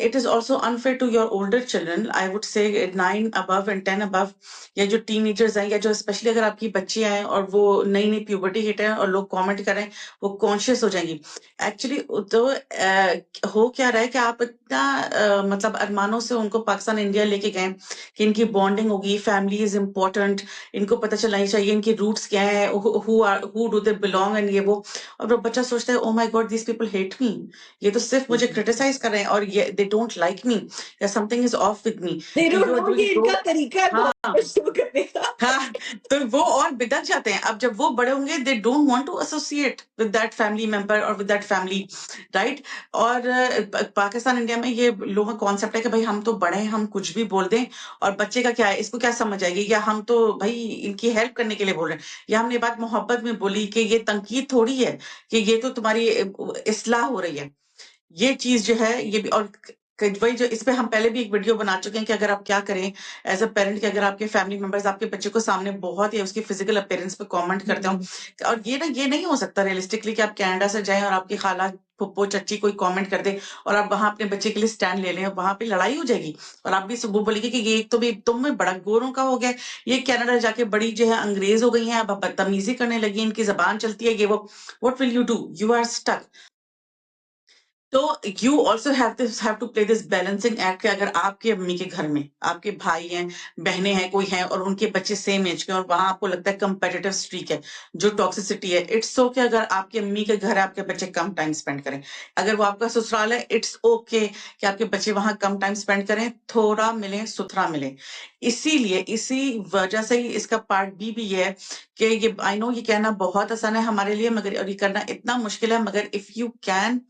It is also unfair to your older children, I would say 9 above and 10 above, या जो teenagers हैं या जो स्पेशली अगर आपकी बच्चियां हैं और वो नई नई प्यूबर्टी हिट है और लोग कमेंट कर रहे हैं, वो कॉन्शियस हो जाएंगी। एक्चुअली तो हो क्या रहा है कि आप इतना मतलब अरमानों से उनको पाकिस्तान इंडिया लेके गए कि इनकी बॉन्डिंग होगी, फैमिली इज इम्पोर्टेंट, इनको पता चलना चाहिए इनकी रूट्स क्या है, who do they belong and ये वो। और वो बच्चा सोचता है oh my God this people hate me, ये तो सिर्फ मुझे क्रिटिसाइज कर रहे हैं और ये दे डोंट लाइक मी, या something is off with me. They तो डोंट यू आर नो ये डूइंग दो। इनका तरीका है हाँ मोहब्बत शुरू करने का। हाँ, तो वो और बिदक जाते हैं। अब जब वो बड़े होंगे they don't want to associate with that family member और विद दैट फैमिली, राइट। और पाकिस्तान इंडिया में ये लोगों का कॉन्सेप्ट है कि भाई हम तो बड़े हैं, हम कुछ भी बोल दें और बच्चे का क्या है, इसको क्या समझ आएगी, या हम तो भाई इनकी हेल्प करने के लिए बोल रहे हैं, या हमने बात मोहब्बत में बोली कि ये तनकीद थोड़ी है कि ये तो तुम्हारी इस्लाह हो रही है। ये चीज जो है ये भी, और वही जो इस पे हम पहले भी एक वीडियो बना चुके हैं कि अगर आप क्या करें एज अ पेरेंट, कि अगर आपके फैमिली मेंबर्स आपके बच्चे को सामने बहुत ही उसकी फिजिकल अपीयरेंस पे कमेंट करते हो, और ये नहीं हो सकता रियलिस्टिकली कि आप कनाडा से जाएं और आपकी खाला फुप्पो चच्ची कोई कमेंट कर दे और आप वहां अपने बच्चे के लिए स्टैंड ले लें, वहां पे लड़ाई हो जाएगी और आप भी सुबह बोलेगी कि ये एक तो भी तुम में बड़ा गोरों का हो गया, ये कनाडा जाके बड़ी जो है अंग्रेज हो गई है, अब बदतमीजी करने लगी, इनकी जबान चलती है, ये वो। What will you do? You are stuck. तो you also have to play this balancing act कि अगर आपके अम्मी के घर में आपके भाई हैं, बहनें हैं, कोई हैं और उनके बच्चे सेम एज के और वहां आपको लगता है कंपेटिटिव स्ट्रीक है, जो टॉक्सिसिटी है, इट्स ओके अगर आपकी अम्मी के घर है आपके बच्चे कम टाइम स्पेंड करें। अगर वो आपका ससुराल है, इट्स ओके कि आपके बच्चे वहां कम टाइम स्पेंड करें, थोड़ा मिले, सुथरा मिले। इसीलिए इसी वजह से ही इसका पार्ट बी भी ये है कि ये आई नो ये कहना बहुत आसान है हमारे लिए, मगर और ये करना इतना मुश्किल है, मगर इफ यू कैन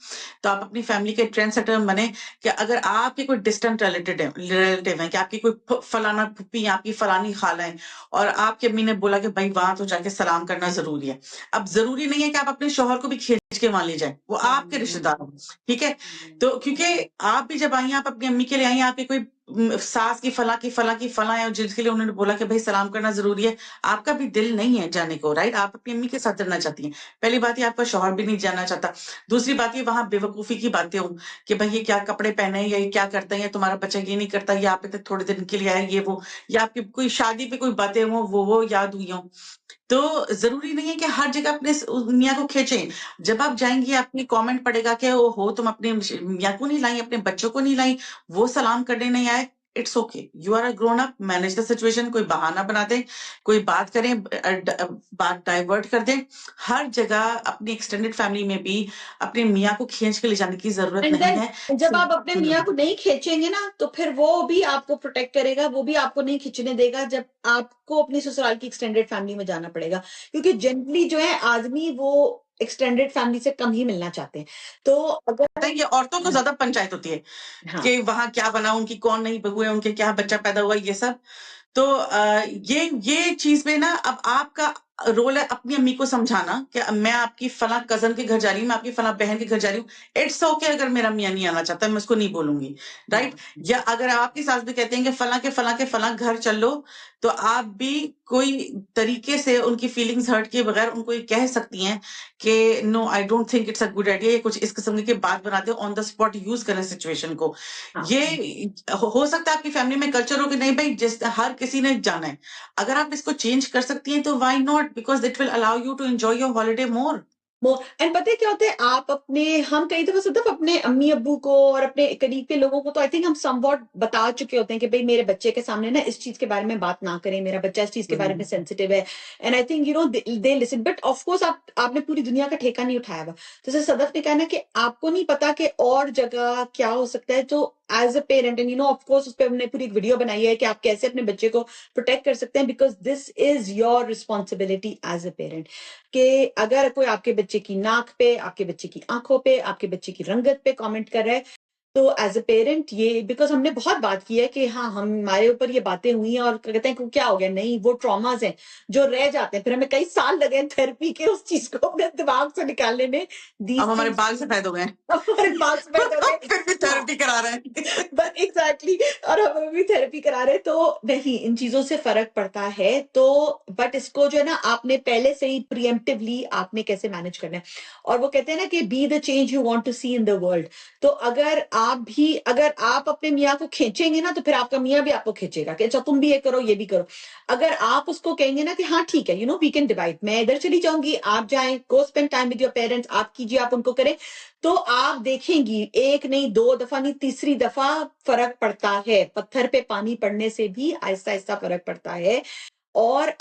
तो आप अपनी फैमिली के ट्रेंड सेटर बने कि अगर आपके कोई डिस्टेंट रिलेटिव है कि आपकी कोई फलाना फुप्पी या आपकी फलानी खाला है और आपकी अम्मी ने बोला कि भाई वहां तो जाके सलाम करना जरूरी है। अब जरूरी नहीं है कि आप अपने शोहर को भी खींच के वहां ले जाए, वो आपके रिश्तेदार हो, ठीक है। तो क्योंकि आप भी जब आई हैं, आप अपनी अम्मी के लिए आई हैं, आपकी कोई सास की फला है और जिसके लिए उन्होंने बोला कि भाई सलाम करना जरूरी है, आपका भी दिल नहीं है जाने को, राइट? आप अपनी अम्मी के साथ रहना चाहती हैं। पहली बात ये आपका शौहर भी नहीं जाना चाहता। दूसरी बात ये वहां बेवकूफी की बातें हो कि भाई ये क्या कपड़े पहने हैं या ये क्या करते हैं, तुम्हारा बच्चा ये नहीं करता, या आप इतने थोड़े दिन के लिए आए, ये वो, या आपकी कोई शादी पे कोई बातें हो वो याद हुई हो। तो जरूरी नहीं है कि हर जगह अपने मियाँ को खींचें। जब आप जाएंगी आपकी कमेंट पड़ेगा कि ओ हो तुम अपने मियाँ को नहीं लाई, अपने बच्चों को नहीं लाई, वो सलाम करने नहीं आए, it's okay, you are a grown up, manage the situation. कोई बहाना बना दे, कोई बात करें, बात डाइवर्ट कर दें। हर जगह अपनी एक्सटेंडेड फैमिली में भी अपने मियाँ को खींच के ले जाने की जरूरत एंड नहीं देन है। जब आप अपने मियाँ को नहीं खींचेंगे ना तो फिर वो भी आपको प्रोटेक्ट करेगा, वो भी आपको नहीं खींचने देगा जब आपको अपनी ससुराल की एक्सटेंडेड फैमिली में जाना पड़ेगा, क्योंकि जनरली जो है आदमी वो एक्सटेंडेड फैमिली से कम ही मिलना चाहते हैं। तो अगर ये औरतों को ज्यादा पंचायत होती है हाँ कि वहां क्या बना, उनकी कौन नई बहू है, उनके क्या बच्चा पैदा हुआ, ये सब। तो ये चीज में ना अब आपका रोल है अपनी अम्मी को समझाना कि मैं आपकी फला कजन के घर जा रही हूँ, मैं आपकी फला बहन के घर जा रही हूँ, इट्स ओके अगर मेरा मियाँ नहीं आना चाहता, मैं उसको नहीं बोलूंगी, राइट? या अगर आपकी सास भी कहते हैं कि फला के फला घर चल लो, तो आप भी कोई तरीके से उनकी फीलिंग्स हर्ट किए बगैर उनको ये कह सकती हैं कि no I don't think it's a good idea, कुछ इस किस्म की बात बनाते हो, ऑन द स्पॉट यूज करें सिचुएशन को। ये हो सकता है आपकी फैमिली में कल्चर हो कि नहीं भाई जिस हर किसी ने जाना है, अगर आप इसको चेंज कर सकती हैं तो why not, because it will allow you to enjoy your holiday more. And पता है क्या होता है, आप अपने हम कई दफा सिर्फ अपने अम्मी अब्बू को और अपने करीब के लोगों को तो आई थिंक हम समवॉट बता चुके होते हैं कि भाई मेरे बच्चे के सामने ना इस चीज के बारे में बात ना करें, मेरा बच्चा इस चीज के बारे में सेंसिटिव है। And I think they listen, but of course आपने पूरी दुनिया का ठेका नहीं उठाया हुआ। जैसे सदफ ने कहा ना कि आपको नहीं पता कि और जगह क्या हो सकता है, तो as a parent and of course उस पर हमने पूरी एक वीडियो बनाई है कि आप कैसे अपने बच्चे को प्रोटेक्ट कर सकते हैं, because this is your responsibility as a parent. कि अगर कोई आपके बच्चे की नाक पे, आपके बच्चे की आंखों पे, आपके बच्चे की रंगत पे कमेंट कर रहा है, तो एज अ पेरेंट ये, बिकॉज हमने बहुत बात की है कि हाँ हमारे ऊपर ये बातें हुई हैं और कहते हैं कि क्या हो गया, नहीं वो ट्रॉमास हैं जो रह जाते हैं, फिर हमें कई साल लगे थेरेपी के उस चीज को अपने दिमाग से निकालने में। अब हमारे बाल सफेद हो गए हमारे बाल सफेद हो गए फिर भी थेरेपी करा रहे हैं। बट एग्जैक्टली, और हम अभी भी थेरेपी करा रहे हैं, तो नहीं इन चीजों से फर्क पड़ता है। तो बट इसको जो है ना आपने पहले से ही प्रिएम्प्टिवली आपने कैसे मैनेज करना है, और वो कहते हैं ना कि be the change you want to see in the world. तो अगर आप अपने मियाँ को खींचेंगे ना तो फिर आपका मियाँ भी आपको खींचेगा कि अच्छा तुम भी ये करो ये भी करो। अगर आप उसको कहेंगे ना कि हाँ ठीक है वी कैन डिवाइड, मैं इधर चली जाऊंगी, आप जाएं, go spend time with your parents, आप कीजिए, आप उनको करें, तो आप देखेंगी एक नहीं दो दफा नहीं तीसरी दफा फर्क पड़ता है। पत्थर पे पानी पड़ने से भी आहिस्ता आहिस्ता फर्क पड़ता है। और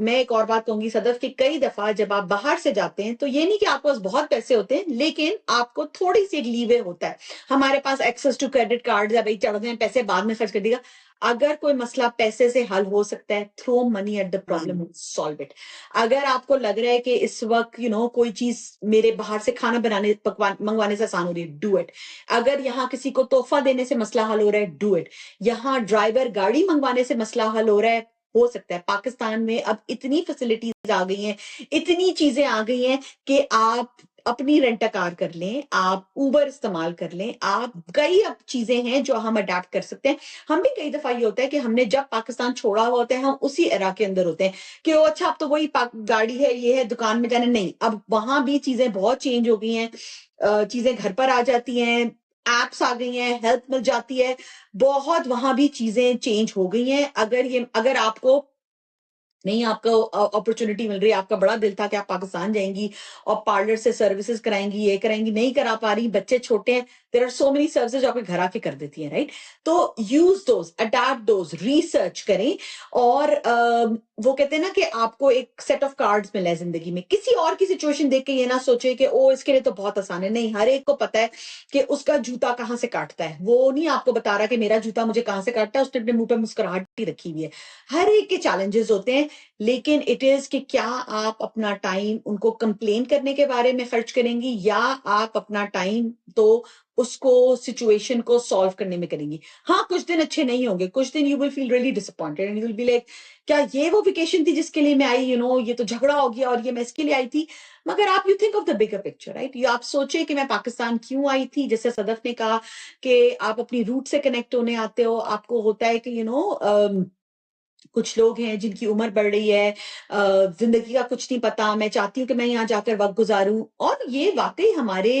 मैं एक और बात कहूंगी सदफ कि कई दफा जब आप बाहर से जाते हैं तो ये नहीं कि आपके पास बहुत पैसे होते हैं, लेकिन आपको थोड़ी सी एक लीवे होता है। हमारे पास एक्सेस टू क्रेडिट कार्ड है, भाई चढ़ गए पैसे बाद में खर्च कर देगा। अगर कोई मसला पैसे से हल हो सकता है, throw money at the problem, solve it. अगर आपको लग रहा है कि इस वक्त कोई चीज मेरे बाहर से खाना बनाने मंगवाने से आसान हो रही है, डू इट। अगर यहाँ किसी को तोहफा देने से मसला हल हो रहा है, डू इट। यहाँ ड्राइवर गाड़ी मंगवाने से मसला हल हो रहा है, हो सकता है। पाकिस्तान में अब इतनी फैसिलिटीज आ गई हैं, इतनी चीजें आ गई हैं कि आप अपनी रेंट कार कर लें, आप उबर इस्तेमाल कर लें, आप कई अब चीजें हैं जो हम अडेप्ट कर सकते हैं। हम भी कई दफा ये होता है कि हमने जब पाकिस्तान छोड़ा हुआ होता है, हम उसी एरा के अंदर होते हैं कि ओ अच्छा अब तो वही गाड़ी है, ये है, दुकान में जाने नहीं। अब वहां भी चीजें बहुत चेंज हो गई हैं, चीजें घर पर आ जाती हैं, एप्स आ गई हैं, हेल्प मिल जाती है, बहुत वहां भी चीजें चेंज हो गई हैं। अगर आपको नहीं, आपको अपॉर्चुनिटी मिल रही है, आपका बड़ा दिल था कि आप पाकिस्तान जाएंगी और पार्लर से सर्विसेज कराएंगी, ये कराएंगी, नहीं करा पा रही, बच्चे छोटे हैं, there are so many services जो आपके घर आके कर देती हैं, राइट? तो use those, adapt those, research करें। और वो कहते हैं ना कि आपको एक सेट ऑफ कार्ड्स मिला है जिंदगी में। किसी और की सिचुएशन देख के ये ना सोचे कि ओ इसके लिए तो बहुत आसान है। नहीं, हर एक को पता है कि उसका जूता कहाँ से काटता है। वो नहीं आपको बता रहा कि मेरा जूता मुझे कहाँ से काटता है, उसने अपने मुंह पे मुस्कुराहट ही रखी हुई है। हर एक के चैलेंजेस होते हैं, लेकिन इट इज कि क्या आप अपना टाइम उनको कंप्लेन करने के बारे में खर्च करेंगी, या आप अपना टाइम तो उसको सिचुएशन को सॉल्व करने में करेंगी। हाँ, कुछ दिन अच्छे नहीं होंगे, कुछ दिन you will feel really disappointed and you will be like, क्या ये वो वेकेशन थी जिसके लिए मैं आई, ये तो झगड़ा हो गया और ये मैं इसके लिए आई थी। मगर आप you think of the bigger picture, right? ये आप सोचे कि मैं पाकिस्तान क्यों आई थी। जैसे सदफ ने कहा कि आप अपनी रूट से कनेक्ट होने आते हो, आपको होता है कि कुछ लोग हैं जिनकी उम्र बढ़ रही है, जिंदगी का कुछ नहीं पता, मैं चाहती हूँ कि मैं यहाँ जाकर वक्त गुजारूं। और ये वाकई हमारे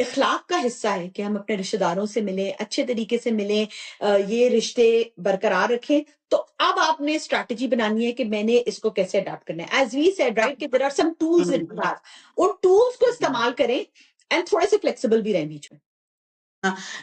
इखलाक का हिस्सा है कि हम अपने रिश्तेदारों से मिलें, अच्छे तरीके से मिलें, ये रिश्ते बरकरार रखें। तो अब आपने स्ट्रैटेजी बनानी है कि मैंने इसको कैसे अडॉप्ट करना है। एज वी सेड, राइट, कि there are some tools in have, उन टूल्स को इस्तेमाल करें एंड थोड़े से फ्लेक्सिबल भी रहें बीच में।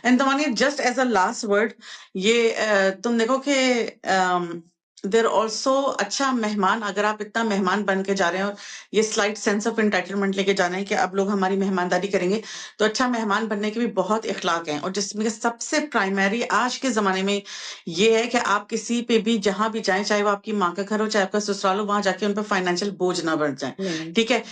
And Tamani, just as a last word, ये तुम देखो कि देर ऑल्सो अच्छा मेहमान, अगर आप इतना मेहमान बन के जा रहे हैं और ये स्लाइट सेंस ऑफ एंटाइटलमेंट लेके जाना है कि अब लोग हमारी मेहमानदारी करेंगे, तो अच्छा मेहमान बनने के भी बहुत इखलाक हैं। और जिसमें सबसे प्राइमरी आज के जमाने में ये है कि आप किसी पे भी जहां भी जाएं, चाहे वो आपकी माँ का घर हो चाहे आपका ससुराल हो, वहां जाके उन पर फाइनेंशियल बोझ ना बढ़ जाए। ठीक है,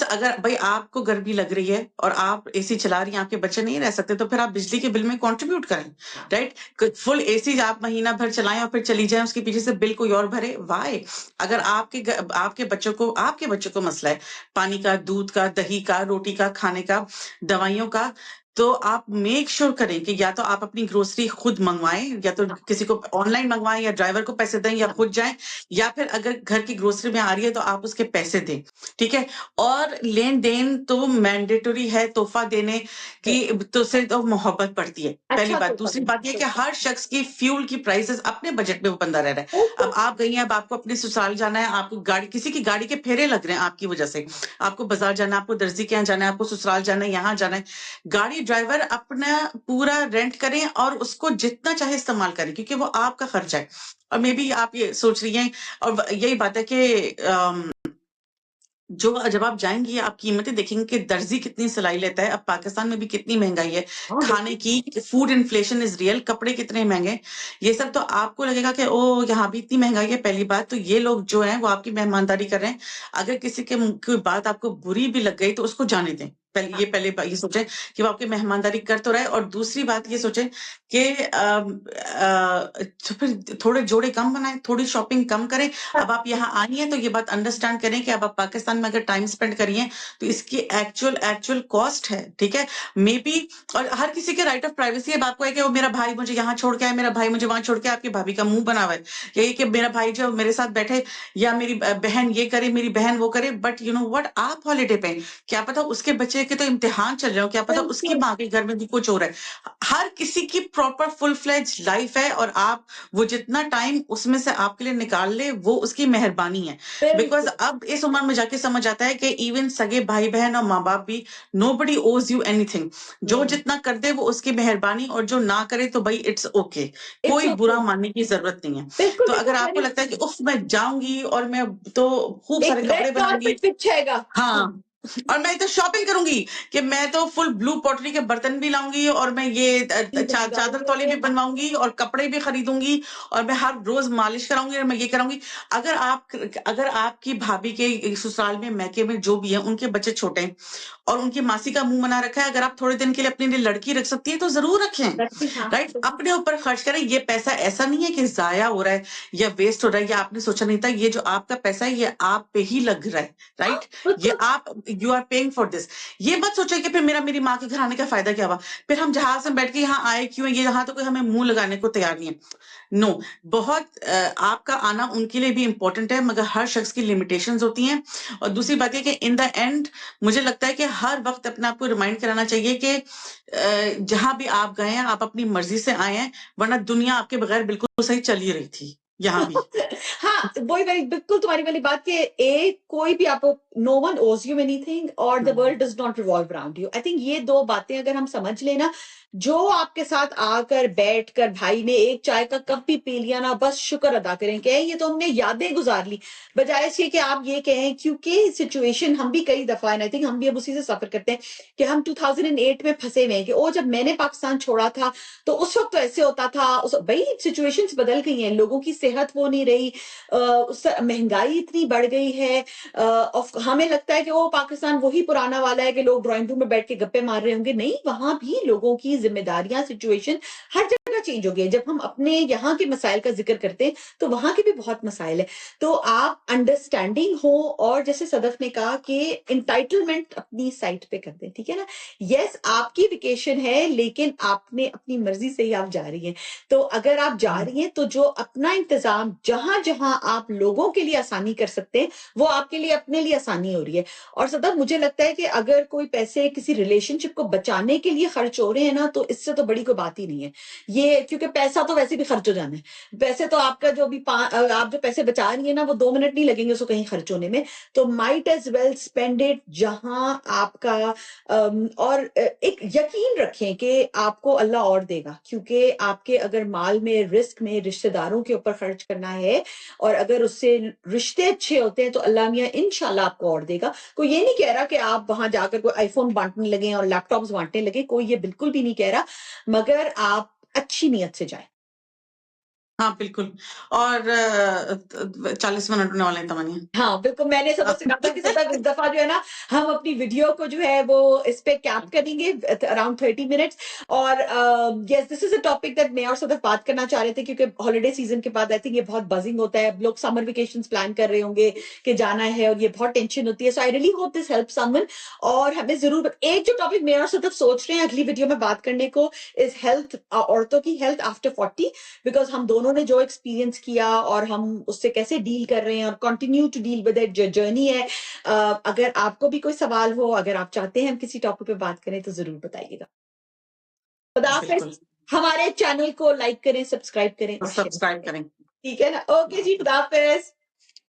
अगर भाई आपको गर्मी लग रही है और आप एसी चला रही हैं, आपके बच्चे नहीं रह सकते, तो फिर आप बिजली के बिल में कंट्रीब्यूट करें, राइट? फुल एसी आप महीना भर चलाएं और फिर चली जाएं, उसके पीछे से बिल कोई और भरे, वाई? अगर आपके बच्चों को मसला है पानी का, दूध का, दही का, रोटी का, खाने का, दवाइयों का, तो आप मेक श्योर करें कि या तो आप अपनी ग्रोसरी खुद मंगवाएं, या तो किसी को ऑनलाइन मंगवाएं, या ड्राइवर को पैसे दें, या खुद जाएं, या फिर अगर घर की ग्रोसरी में आ रही है तो आप उसके पैसे दें। ठीक है, और लेन देन तो मैंडेटरी है, तोहफा देने की तो से तो मोहब्बत पड़ती है, पहली बात। दूसरी बात यह कि हर शख्स की फ्यूल की प्राइसेस अपने बजट में वो बंदा रह रहा है। अब आप गई हैं, अब आपको अपने ससुराल जाना है, आपको किसी की गाड़ी के फेरे लग रहे हैं आपकी वजह से, आपको बाजार जाना है, आपको दर्जी के यहाँ जाना है, आपको ससुराल जाना है, यहाँ जाना है, गाड़ी ड्राइवर अपना पूरा रेंट करें और उसको जितना चाहे इस्तेमाल करें, क्योंकि वो आपका खर्चा है। और मे बी आप ये सोच रही हैं, और यही बात है कि जब आप जाएंगी आप कीमतें देखेंगे कि दर्जी कितनी सिलाई लेता है। अब पाकिस्तान में भी कितनी महंगाई है खाने की, फूड इन्फ्लेशन इज रियल, कपड़े कितने महंगे, ये सब तो आपको लगेगा कि ओ यहाँ भी इतनी महंगाई है। पहली बात तो ये लोग जो हैं वो आपकी मेहमानदारी कर रहे हैं। अगर किसी के कोई बात आपको बुरी भी लग गई तो उसको जाने दें। पहले ये सोचें कि वो आपकी मेहमानदारी कर तो रहे। और दूसरी बात ये सोचें कि तो फिर थोड़े जोड़े कम बनाएं, थोड़ी शॉपिंग कम करें। अब आप यहाँ आई हैं तो ये बात अंडरस्टैंड करें कि अब आप पाकिस्तान में अगर टाइम स्पेंड करिए तो इसकी एक्चुअल कॉस्ट है। ठीक है, मे बी, और हर किसी के राइट ऑफ प्राइवेसी है। आपको है कि वो मेरा भाई मुझे यहाँ छोड़ के आए, मेरा भाई मुझे वहां छोड़ के, आपकी भाभी का मुंह बना हुआ है यही कि मेरा भाई जो मेरे साथ बैठे, या मेरी बहन ये करे, मेरी बहन वो करे। बट यू नो व्हाट, आप हॉलीडे पे, क्या पता उसके बच्चे के तो इम्तिहान चल रहे हो, क्या पता उसकी माँ के घर में भी कुछ हो रहा है। हर किसी की प्रॉपर फुल फ्लेज लाइफ है, और आप वो जितना टाइम उसमें से आपके लिए निकाल ले वो उसकी मेहरबानी है। बिकॉज अब इस उम्र में जाके समझ आता है कि इवन सगे भाई बहन और माँ बाप भी, नोबडी ओज यू एनीथिंग। जो जितना कर दे वो उसकी मेहरबानी, और जो ना करे तो भाई इट्स ओके, कोई बुरा मानने की जरूरत नहीं है। तो अगर आपको लगता है कि उफ मैं जाऊंगी और मैं तो खूब सारे कपड़े बनाऊंगी, हाँ, और मैं तो शॉपिंग करूंगी कि मैं तो फुल ब्लू पॉटरी के बर्तन भी लाऊंगी, और मैं ये चादर तौली भी बनवाऊंगी, और कपड़े भी खरीदूंगी, और मैं हर रोज मालिश कराऊंगी, और मैं ये कराऊंगी। अगर आपकी भाभी के ससुराल में, मैके में जो भी है, उनके बच्चे छोटे हैं और उनकी मासी का मुंह बना रखा है, अगर आप थोड़े दिन के लिए अपने लिए लड़की रख सकती है तो जरूर रखें, राइट? अपने ऊपर खर्च करें। ये पैसा ऐसा नहीं है कि जाया हो रहा है या वेस्ट हो रहा है, या आपने सोचा नहीं था। ये जो आपका पैसा है ये आप पे ही लग रहा है, right? You are paying for this. ये मत सोचो कि फिर मेरी माँ के घर आने का फायदा क्या हुआ, फिर हम जहाज में बैठ के यहाँ आए क्यों, ये यहाँ तो कोई हमें मुंह लगाने को तैयार नहीं है। नो, बहुत आपका आना उनके लिए भी इम्पोर्टेंट है, मगर हर शख्स की लिमिटेशंस होती हैं। और दूसरी बात ये कि इन द एंड मुझे लगता है कि हर वक्त अपने आप को रिमाइंड कराना चाहिए कि जहां भी आप गए हैं आप अपनी मर्जी से आए हैं, वरना दुनिया आपके बगैर बिल्कुल सही चल ही रही थी यहाँ भी। हाँ, वही वही बिल्कुल तुम्हारी वाली बात कि कोई भी आपको, नो वन ओज यू एनीथिंग और the world does not revolve around you. I think ये दो बातें अगर हम समझ लेना, जो आपके साथ आकर बैठकर भाई ने एक चाय का कप भी पी लिया ना, बस शुक्र अदा करें कि ये तो हमने यादें गुजार ली, बजाय इसके कि आप ये कहें, क्योंकि सिचुएशन हम भी कई दफा, आई थिंक हम भी अब उसी से सफर करते हैं कि हम 2008 में फंसे हुए हैं कि ओ जब मैंने पाकिस्तान छोड़ा था तो उस वक्त तो ऐसे होता था, भाई सिचुएशंस बदल गई हैं, लोगों की सेहत वो नहीं रही, महंगाई इतनी बढ़ गई है, हमें लगता है कि वो पाकिस्तान वही पुराना वाला है कि लोग ड्राइंग रूम में बैठ के गप्पे मार रहे होंगे, नहीं, वहां भी लोगों की जिम्मेदारियां, सिचुएशन हर जगह चेंज हो गई है। जब हम अपने यहाँ के मसाइल का जिक्र करते हैं तो वहां के भी बहुत मसाइल है, तो आप अंडरस्टैंडिंग हो, और जैसे सदफ ने कहा कि इंटाइटलमेंट अपनी साइड पे कर दें, ठीक है ना। यस, आपकी वेकेशन है, लेकिन आपने अपनी मर्जी से ही आप जा रही हैं, तो अगर आप जा रही हैं तो जो अपना इंतजाम जहां जहां आप लोगों के लिए आसानी कर सकते हैं, वो आपके लिए अपने लिए आसानी हो रही है। और सदफ मुझे लगता है कि अगर कोई पैसे किसी रिलेशनशिप को बचाने के लिए खर्च हो रहे हैं ना, तो इससे तो बड़ी कोई बात ही नहीं है ये, क्योंकि पैसा तो वैसे भी खर्च हो जाना है। वैसे तो आपका जो भी आप जो पैसे बचा रही है ना, वो 2 मिनट नहीं लगेंगे उसको कहीं खर्च होने में, तो might as well spend it जहां आपका और एक यकीन रखें कि आपको अल्लाह और देगा, क्योंकि आपके अगर माल में, रिस्क में रिश्तेदारों के ऊपर खर्च करना है, और अगर उससे रिश्ते अच्छे होते हैं तो अल्लाह मियां इंशाल्लाह आपको और देगा। कोई ये नहीं कह रहा कि आप वहां जाकर कोई आईफोन बांटने लगे और लैपटॉप्स बांटने लगे, कोई ये बिल्कुल भी नहीं कह रहा, मगर आप अच्छी नीयत से जाएं। हाँ बिल्कुल। और 40 मिनट होने वाले हैं तमन्नी। हाँ बिल्कुल, मैंने सदफ से कहा था कि सदफ इस दफा जो है ना, हम अपनी वीडियो को जो है वो इस पे कैप करेंगे अराउंड 30 मिनट्स। और yes, this is a topic that मैं और सदफ बात करना चाह रहे थे, क्योंकि हॉलिडे सीजन के बाद आई थिंक ये बहुत बजिंग होता है, लोग समर वेकेशंस प्लान कर रहे होंगे कि जाना है, और ये बहुत टेंशन होती है। So I really hope this help someone. और हमें जरूर एक जो टॉपिक मैं और सदफ सोच रहे हैं अगली वीडियो में बात करने को, इज हेल्थ, औरतों की हेल्थ आफ्टर 40, बिकॉज हम दोनों ने जो एक्सपीरियंस किया और हम उससे कैसे डील कर रहे हैं और continue to deal with that journey है। अगर आपको भी कोई सवाल हो, अगर आप चाहते हैं हम किसी टॉपिक पे बात करें, तो जरूर बताइएगा। खुदा हाफिज। बिल्कुल, हमारे चैनल को लाइक करें, सब्सक्राइब करें और शेयर सब्सक्राइब करें, करें। ठीक है ना। ओके जी, खुदा हाफिज।